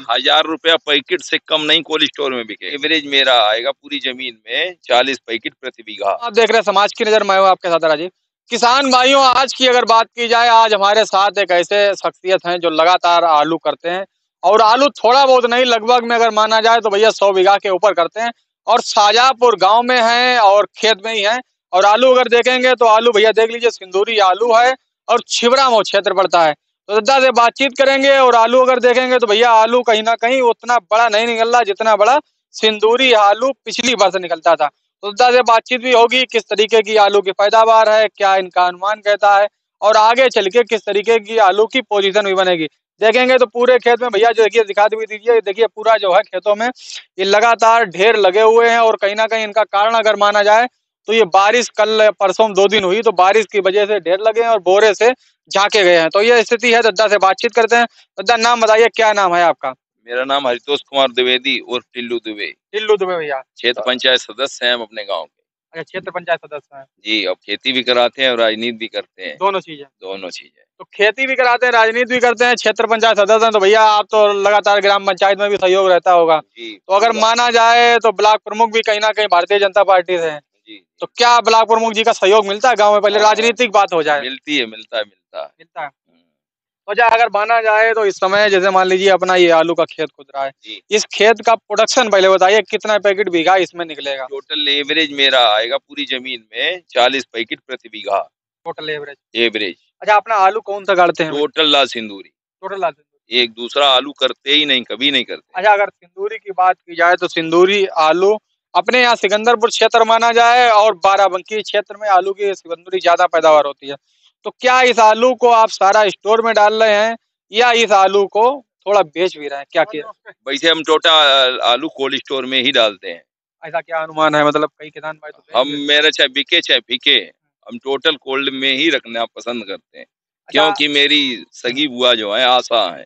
1000 रुपया पैकेट से कम नहीं कोल्ड स्टोर में बिके। एवरेज मेरा आएगा पूरी जमीन में 40 पैकेट प्रति बीघा। आप देख रहे हैं समाज की नजर, मैं हूं आपके साथ राजीव। किसान भाइयों, आज की अगर बात की जाए, आज हमारे साथ एक ऐसे शख्सियत हैं जो लगातार आलू करते हैं, और आलू थोड़ा बहुत नहीं, लगभग में अगर माना जाए तो भैया 100 बीघा के ऊपर करते हैं, और शाजापुर गांव में हैं और खेत में ही हैं। और आलू अगर देखेंगे तो आलू भैया देख लीजिए, सिंदूरी आलू है और छिबरामऊ क्षेत्र पड़ता है। तो दादा से बातचीत करेंगे, और आलू अगर देखेंगे तो भैया आलू कहीं ना कहीं उतना बड़ा नहीं निकल रहा जितना बड़ा सिंदूरी आलू पिछली वर्ष निकलता था। तो दादा से बातचीत भी होगी, किस तरीके की आलू की पैदावार है, क्या इनका अनुमान कहता है, और आगे चल के किस तरीके की आलू की पोजीशन भी बनेगी। देखेंगे तो पूरे खेत में भैया जो देखिए, दिखा भी दीजिए, देखिए पूरा जो है खेतों में ये लगातार ढेर लगे हुए हैं। और कहीं ना कहीं इनका कारण अगर माना जाए तो ये बारिश कल परसों 2 दिन हुई, तो बारिश की वजह से ढेर लगे हैं और बोरे से झाके गए हैं। तो ये स्थिति है। दद्दा से बातचीत करते हैं। दद्दा, नाम बताइए, क्या नाम है आपका? मेरा नाम हरितोष कुमार द्विवेदी और टिल्लू दुबे। टिल्लू दुबे भैया, क्षेत्र पंचायत सदस्य हैं हम अपने गांव के। अच्छा, क्षेत्र पंचायत सदस्य हैं जी। अब खेती भी कराते हैं और राजनीति भी करते हैं। दोनों चीजें? दोनों चीजें। तो खेती भी कराते हैं, राजनीति भी करते हैं, क्षेत्र पंचायत सदस्य हैं, तो भैया आप तो लगातार ग्राम पंचायत में भी सहयोग रहता होगा। जी। तो अगर माना जाए तो ब्लॉक प्रमुख भी कहीं ना कहीं भारतीय जनता पार्टी से हैं। जी। तो क्या ब्लॉक प्रमुख जी का सहयोग मिलता है गांव में? पहले राजनीतिक बात हो जाए। मिलती है, मिलता है, मिलता है, मिलता है। तो अच्छा, अगर माना जाए तो इस समय जैसे मान लीजिए अपना ये आलू का खेत खुद रहा है, इस खेत का प्रोडक्शन पहले बताइए, कितना पैकेट बीघा इसमें निकलेगा? टोटल एवरेज मेरा आएगा पूरी जमीन में 40 पैकेट प्रति बीघा। Total average? एवरेज। अच्छा, अपना आलू कौन सा गाड़ते हैं? टोटल लाल सिंदूरी। टोटल लाल सिंदूरी। एक दूसरा आलू करते ही नहीं, कभी नहीं करते। अच्छा, अगर सिंदूरी की बात की जाए तो सिंदूरी आलू अपने यहाँ सिकंदरपुर क्षेत्र माना जाए, और बाराबंकी क्षेत्र में आलू की सिकंदूरी ज्यादा पैदावार होती है। तो क्या इस आलू को आप सारा स्टोर में डाल रहे हैं, या इस आलू को थोड़ा बेच भी रहे हैं? क्या किया? वैसे हम टोटल आलू कोल्ड स्टोर में ही डालते हैं। ऐसा क्या अनुमान है? मतलब कई किसान भाई तो हम, मेरे चाहे बिके चाहे फीके, हम टोटल कोल्ड में ही रखना पसंद करते हैं। क्योंकि मेरी सगी बुआ जो है आशा है,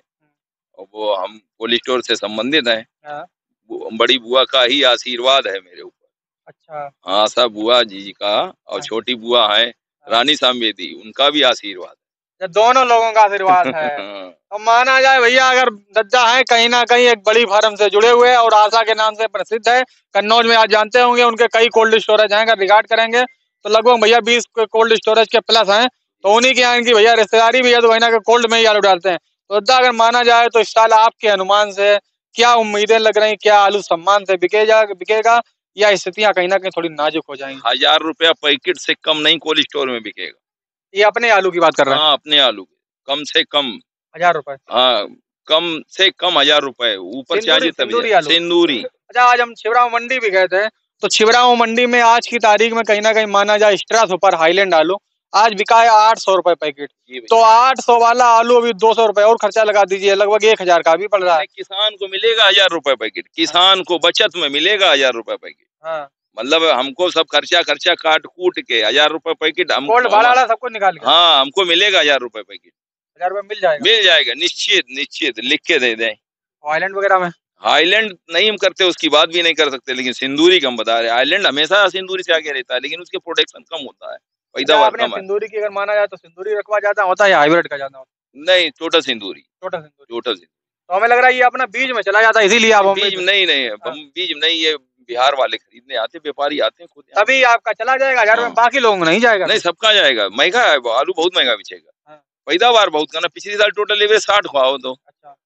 और वो हम कोल्ड स्टोर से संबंधित हैं। बड़ी बुआ का ही आशीर्वाद है मेरे ऊपर। अच्छा। आशा बुआ जी का, और छोटी बुआ है रानी सामवेदी, उनका भी आशीर्वाद है। दोनों लोगों का आशीर्वाद है। तो माना जाए भैया, अगर दद्दा है कहीं ना कहीं एक बड़ी फार्म से जुड़े हुए हैं और आशा के नाम से प्रसिद्ध है। कन्नौज में आज जानते होंगे उनके कई कोल्ड स्टोरेज हैं, अगर रिकॉर्ड करेंगे तो लगभग भैया 20 कोल्ड स्टोरेज के प्लस हैं। तो उन्हीं के यहाँ इनकी भैया रिश्तेदारी भी है, तो वही ना कोल्ड में ही आलू डालते हैं। तो दद्दा, अगर माना जाए तो इस साल आपके अनुमान से क्या उम्मीदें लग रही? क्या आलू सम्मान से बिकेगा, या स्थितियां कहीं ना कहीं थोड़ी नाजुक हो जाएंगी? 1000 रुपया पैकेट से कम नहीं कोल्ड स्टोर में बिकेगा। ये अपने आलू की बात कर रहे हैं? हाँ, अपने आलू कम से कम 1000 रुपए। हाँ, कम से कम 1000 रुपए ऊपर चाहिए तभी। सिंदूरी। अच्छा, आज हम छिबरामऊ मंडी भी गए थे, तो छिबरामऊ मंडी में आज की तारीख में कहीं ना कहीं माना जाए स्ट्रा सुपर हाईलैंड आलू आज बिका है 800 रुपए पैकेट। तो 800 वाला आलू अभी 200 रुपए और खर्चा लगा दीजिए, लगभग 1000 का भी पड़ रहा है। किसान को मिलेगा 1000 रुपए पैकेट, किसान को बचत में मिलेगा 1000 रुपए पैकेट। हाँ। मतलब हमको सब खर्चा काट कूट के 1000 रुपए पैकेट हम भाड़ा सब कुछ निकाल के, हाँ, हमको मिलेगा 1000 रुपए पैकेट। 1000 रुपए मिल जाएगा? मिल जाएगा, निश्चित निश्चित, लिख के दे दें। हाईलैंड वगैरह में? हाईलैंड नहीं हम करते, उसकी बात भी नहीं कर सकते, लेकिन सिंदूरी का हम बता रहे हैं। हाईलैंड हमेशा सिंदूरी से आगे रहता है, लेकिन उसके प्रोडक्शन कम होता है, पैदावार कम है। सिंदूरी की अगर माना जाए तो सिंदूरी रखवा ज्यादा होता है या हाइब्रिड का ज्यादा होता है? नहीं, टोटल सिंदूरी। टोटल सिंदूरी। टोटल सिंदूरी। तो हमें लग रहा है ये अपना बीज में चला जाता है, इसीलिए आप बीज नहीं बीज नहीं, ये बिहार वाले खरीदने आते, व्यापारी आते हैं खुद। तभी आपका चला जाएगा 1000 में, बाकी लोगों को नहीं जाएगा? नहीं, सबका जाएगा। महंगा है आलू, बहुत महंगा बिकेगा। पैदावार बहुत करना। पिछली साल टोटल एवरेज 60 को आओ तो,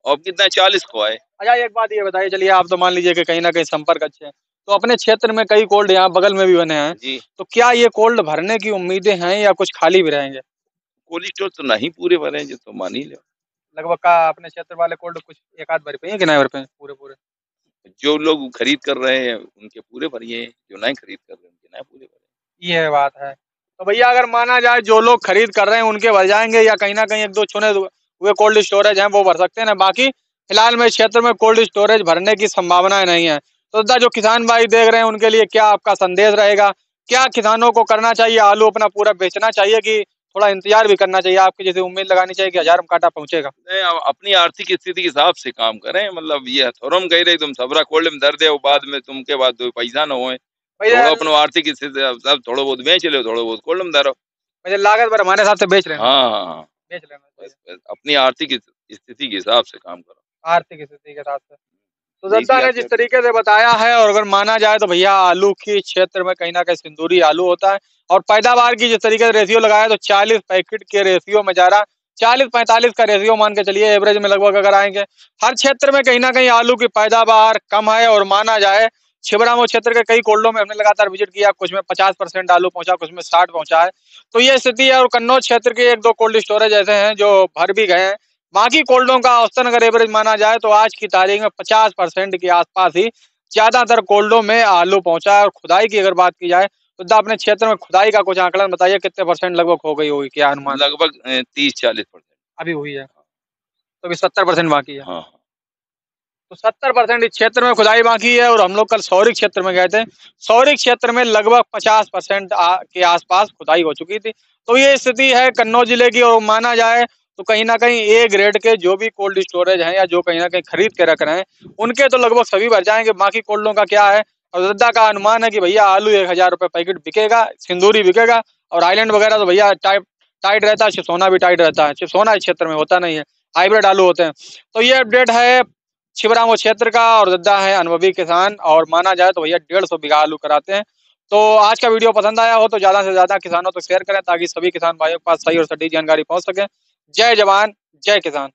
और कितना 40 को आए। अच्छा, एक बात ये बताइए, चलिए आप तो मान लीजिए कि कहीं ना कहीं संपर्क अच्छे हैं, तो अपने क्षेत्र में कई कोल्ड यहाँ बगल में भी बने हैं जी, तो क्या ये कोल्ड भरने की उम्मीदें हैं या कुछ खाली भी रहेंगे? कोल्ड स्टोर तो नहीं पूरे भरे हैं, तो मान ही लो। लगभग का अपने क्षेत्र वाले कोल्ड कुछ एक आध भर पे हैं कि नहीं भर पे? पूरे जो लोग खरीद कर रहे हैं उनके पूरे भरिए, जो नहीं खरीद कर रहे हैं उनके नहीं पूरे भरे। ये बात है। तो भैया अगर माना जाए जो लोग खरीद कर रहे हैं उनके भर जाएंगे, या कहीं ना कहीं एक दो चुने हुए कोल्ड स्टोरेज हैं वो भर सकते हैं ना? बाकी फिलहाल में क्षेत्र में कोल्ड स्टोरेज भरने की संभावनाएं नहीं है। तो दादा, जो किसान भाई देख रहे हैं उनके लिए क्या आपका संदेश रहेगा? क्या किसानों को करना चाहिए? आलू अपना पूरा बेचना चाहिए कि थोड़ा इंतजार भी करना चाहिए? आपकी जैसे उम्मीद लगानी चाहिए कि 1000 काटा पहुंचेगा? अपनी आर्थिक स्थिति के हिसाब से काम करें। मतलब ये थोड़ा कह रहे तुम सबरा कोल्ड में दर दे, बाद में तुमके बाद दो पैसा न हो, अपना आर्थिक स्थिति थोड़ा बहुत बेच लो, थोड़ा बहुत कोल्ड में दरो, लागत पर हमारे हिसाब से बेच रहे हैं। हाँ, बेच लेना, अपनी आर्थिक स्थिति के हिसाब से काम करो। आर्थिक स्थिति के साथ से। तो देख दद्दा लिया ने जिस तरीके से बताया है, और अगर माना जाए तो भैया आलू की क्षेत्र में कहीं ना कहीं सिंदूरी आलू होता है, और पैदावार की जिस तरीके से रेशियो लगाया तो 40 पैकेट के रेशियो में जा रहा, 40-45 का रेशियो मान के चलिए एवरेज में लगभग अगर आएंगे। हर क्षेत्र में कहीं ना कहीं आलू की पैदावार कम है, और माना जाए छिबरामऊ क्षेत्र के कई कोल्डों में हमने लगातार विजिट किया, कुछ में 50% आलू पहुंचा, कुछ में 60 पहुंचा है। तो ये स्थिति है, और कन्नौज क्षेत्र के 1-2 कोल्ड स्टोरेज ऐसे हैं जो भर भी गए हैं। बाकी कोल्डों का औसतन अगर एवरेज माना जाए तो आज की तारीख में 50% के आसपास ही ज्यादातर कोल्डों में आलू पहुंचा है। और खुदाई की अगर बात की जाए तो अपने क्षेत्र में खुदाई का कुछ आंकलन बताइए, कितने % लगभग हो गई होगी, क्या अनुमान? लगभग 30-40% अभी हुई है, तो अभी 70% बाकी है। हाँ। तो 70% इस क्षेत्र में खुदाई बाकी है। और हम लोग कल सौरिक क्षेत्र में गए थे, सौरिक क्षेत्र में लगभग 50% के आसपास खुदाई हो चुकी थी। तो ये स्थिति है कन्नौज जिले की। और माना जाए तो कहीं ना कहीं ए ग्रेड के जो भी कोल्ड स्टोरेज हैं, या जो कहीं ना कहीं खरीद के रख रहे हैं, उनके तो लगभग सभी भर जाएंगे। बाकी कोल्डों का क्या है, और दद्दा का अनुमान है कि भैया आलू 1000 रुपये पैकेट बिकेगा, सिंदूरी बिकेगा, और आइलैंड वगैरह तो भैया टाइट रहता है, चिप्सोना भी टाइट रहता है। चिप्सोना इस क्षेत्र में होता नहीं है, हाइब्रिड आलू होते हैं। तो ये अपडेट है छिबरामऊ क्षेत्र का, और दद्दा है अनुभवी किसान, और माना जाए तो भैया 150 बीघा आलू कराते हैं। तो आज का वीडियो पसंद आया हो तो ज्यादा से ज्यादा किसानों तक शेयर करें, ताकि सभी किसान भाइयों के पास सही और सटीक जानकारी पहुंच सके। जय जवान, जय किसान।